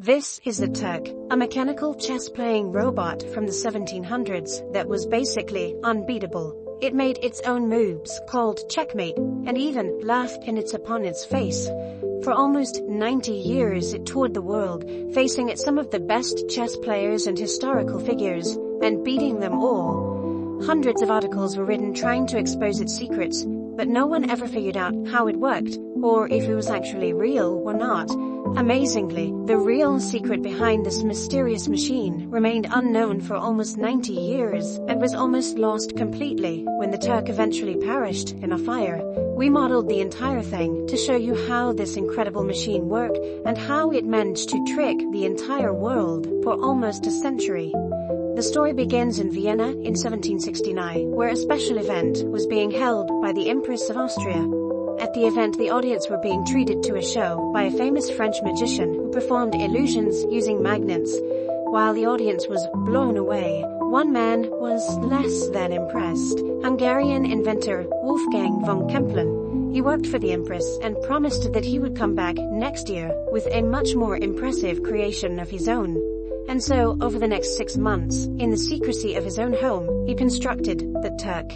This is the Turk, a mechanical chess-playing robot from the 1700s that was basically unbeatable. It made its own moves, called checkmate, and even laughed in its opponent's face. For almost 90 years it toured the world, facing some of the best chess players and historical figures, and beating them all. Hundreds of articles were written trying to expose its secrets, but no one ever figured out how it worked, or if it was actually real or not. Amazingly, the real secret behind this mysterious machine remained unknown for almost 90 years and was almost lost completely when the Turk eventually perished in a fire. We modeled the entire thing to show you how this incredible machine worked and how it managed to trick the entire world for almost a century. The story begins in Vienna in 1769, where a special event was being held by the Empress of Austria. At the event, the audience were being treated to a show by a famous French magician who performed illusions using magnets. While the audience was blown away, one man was less than impressed. Hungarian inventor Wolfgang von Kempelen. He worked for the Empress and promised that he would come back next year with a much more impressive creation of his own. And so, over the next 6 months, in the secrecy of his own home, he constructed the Turk.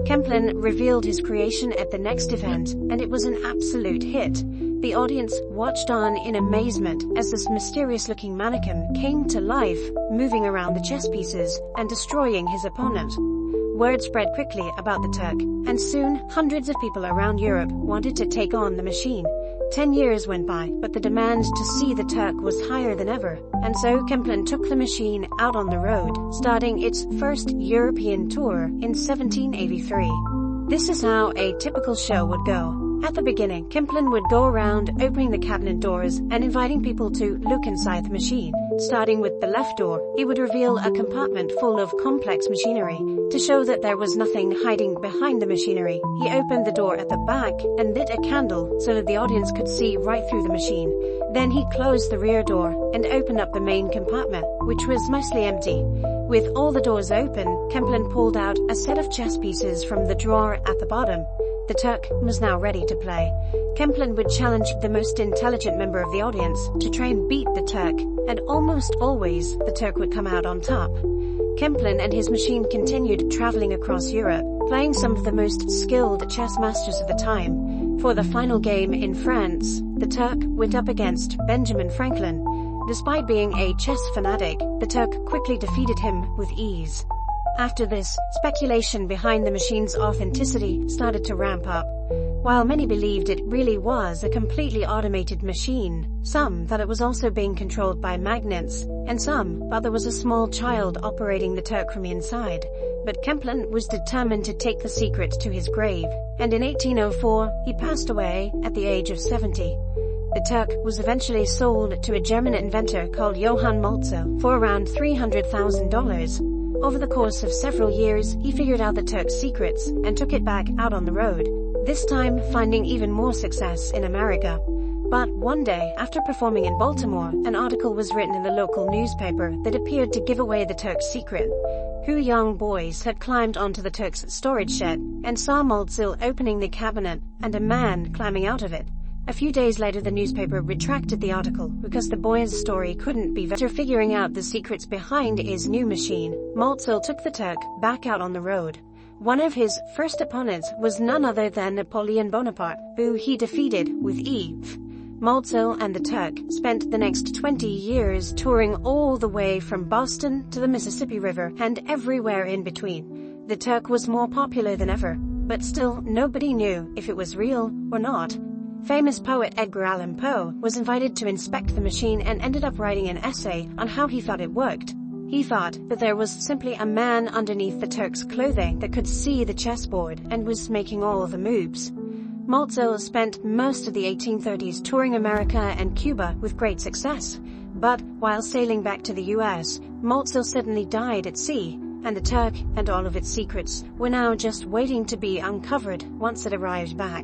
Kempelen revealed his creation at the next event, and it was an absolute hit. The audience watched on in amazement as this mysterious-looking mannequin came to life, moving around the chess pieces and destroying his opponent. Word spread quickly about the Turk, and soon hundreds of people around Europe wanted to take on the machine. 10 years went by, but the demand to see the Turk was higher than ever, and so Kempelen took the machine out on the road, starting its first European tour in 1783. This is how a typical show would go. At the beginning, Kempelen would go around opening the cabinet doors and inviting people to look inside the machine. Starting with the left door, he would reveal a compartment full of complex machinery. To show that there was nothing hiding behind the machinery, he opened the door at the back and lit a candle so that the audience could see right through the machine. Then he closed the rear door and opened up the main compartment, which was mostly empty. With all the doors open, Kempelen pulled out a set of chess pieces from the drawer at the bottom. The Turk was now ready to play. Kempelen would challenge the most intelligent member of the audience to try and beat the Turk, and almost always the Turk would come out on top. Kempelen and his machine continued traveling across Europe, playing some of the most skilled chess masters of the time. For the final game in France, the Turk went up against Benjamin Franklin. Despite being a chess fanatic, the Turk quickly defeated him with ease. After this, speculation behind the machine's authenticity started to ramp up. While many believed it really was a completely automated machine, some thought it was also being controlled by magnets, and some thought there was a small child operating the Turk from inside. But Kempelen was determined to take the secret to his grave, and in 1804 he passed away at the age of 70. The Turk was eventually sold to a German inventor called Johann Moltke for around $300,000. Over the course of several years, he figured out the Turk's secrets and took it back out on the road, this time finding even more success in America. But one day, after performing in Baltimore, an article was written in the local newspaper that appeared to give away the Turk's secret. Two young boys had climbed onto the Turk's storage shed and saw Moltke opening the cabinet and a man climbing out of it. A few days later, the newspaper retracted the article because the boy's story couldn't be after figuring out the secrets behind his new machine. Moltke took the Turk back out on the road. One of his first opponents was none other than Napoleon Bonaparte, who he defeated with ease. Moltke and the Turk spent the next 20 years touring all the way from Boston to the Mississippi River and everywhere in between. The Turk was more popular than ever, but still nobody knew if it was real or not. Famous poet Edgar Allan Poe was invited to inspect the machine and ended up writing an essay on how he thought it worked. He thought that there was simply a man underneath the Turk's clothing that could see the chessboard and was making all the moves. Moltke spent most of the 1830s touring America and Cuba with great success. But while sailing back to the US, Moltke suddenly died at sea, and the Turk and all of its secrets were now just waiting to be uncovered once it arrived back.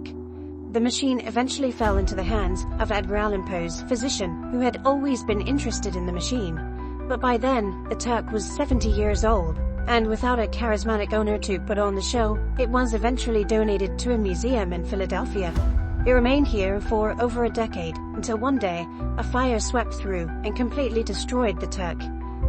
The machine eventually fell into the hands of Edgar Allan Poe's physician, who had always been interested in the machine. But by then, the Turk was 70 years old, and without a charismatic owner to put on the show, it was eventually donated to a museum in Philadelphia. It remained here for over a decade, until one day, a fire swept through and completely destroyed the Turk.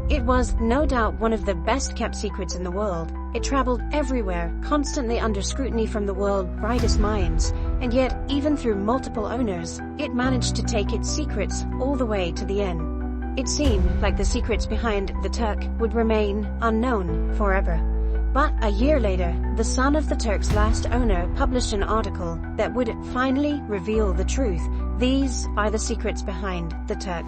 It was, no doubt, one of the best-kept secrets in the world. It traveled everywhere, constantly under scrutiny from the world's brightest minds, and yet, even through multiple owners, it managed to take its secrets all the way to the end. It seemed like the secrets behind the Turk would remain unknown forever. But a year later, the son of the Turk's last owner published an article that would finally reveal the truth. These are the secrets behind the Turk.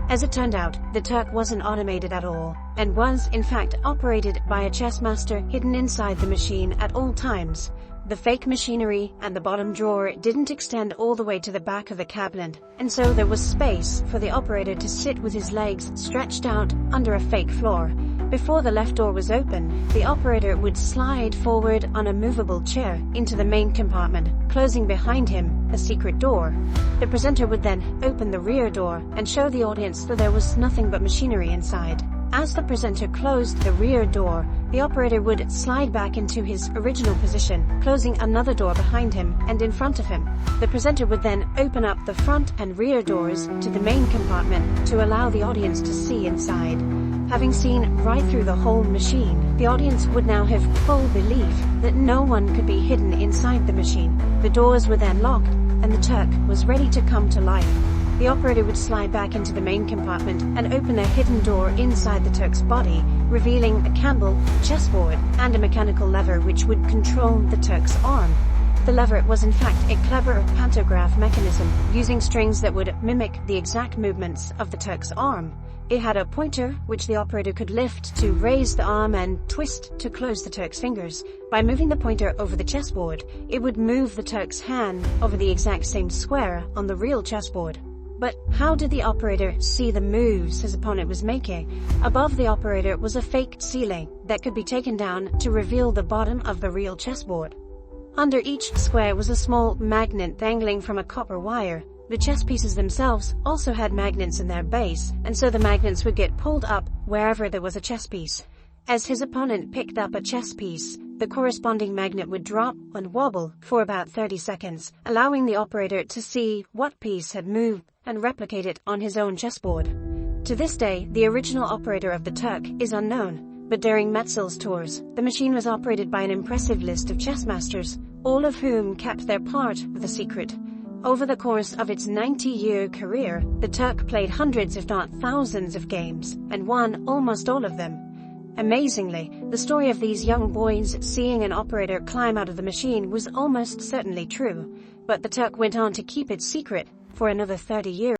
As it turned out, the Turk wasn't automated at all, and was, in fact, operated by a chess master hidden inside the machine at all times. The fake machinery and the bottom drawer didn't extend all the way to the back of the cabinet, and so there was space for the operator to sit with his legs stretched out under a fake floor. Before the left door was open, the operator would slide forward on a movable chair into the main compartment, closing behind him a secret door. The presenter would then open the rear door and show the audience that there was nothing but machinery inside. As the presenter closed the rear door, the operator would slide back into his original position, closing another door behind him and in front of him. The presenter would then open up the front and rear doors to the main compartment to allow the audience to see inside. Having seen right through the whole machine, the audience would now have full belief that no one could be hidden inside the machine. The doors were then locked, and the Turk was ready to come to life. The operator would slide back into the main compartment and open a hidden door inside the Turk's body, revealing a Campbell chessboard and a mechanical lever which would control the Turk's arm. The lever was in fact a clever pantograph mechanism, using strings that would mimic the exact movements of the Turk's arm. It had a pointer, which the operator could lift to raise the arm and twist to close the Turk's fingers. By moving the pointer over the chessboard, it would move the Turk's hand over the exact same square on the real chessboard. But how did the operator see the moves his opponent was making? Above the operator was a fake ceiling that could be taken down to reveal the bottom of the real chessboard. Under each square was a small magnet dangling from a copper wire. The chess pieces themselves also had magnets in their base, and so the magnets would get pulled up wherever there was a chess piece. As his opponent picked up a chess piece, the corresponding magnet would drop and wobble for about 30 seconds, allowing the operator to see what piece had moved and replicate it on his own chessboard. To this day, the original operator of the Turk is unknown, but during Metzel's tours, the machine was operated by an impressive list of chess masters, all of whom kept their part of the secret. Over the course of its 90-year career, the Turk played hundreds if not thousands of games, and won almost all of them. Amazingly, the story of these young boys seeing an operator climb out of the machine was almost certainly true, but the Turk went on to keep its secret for another 30 years.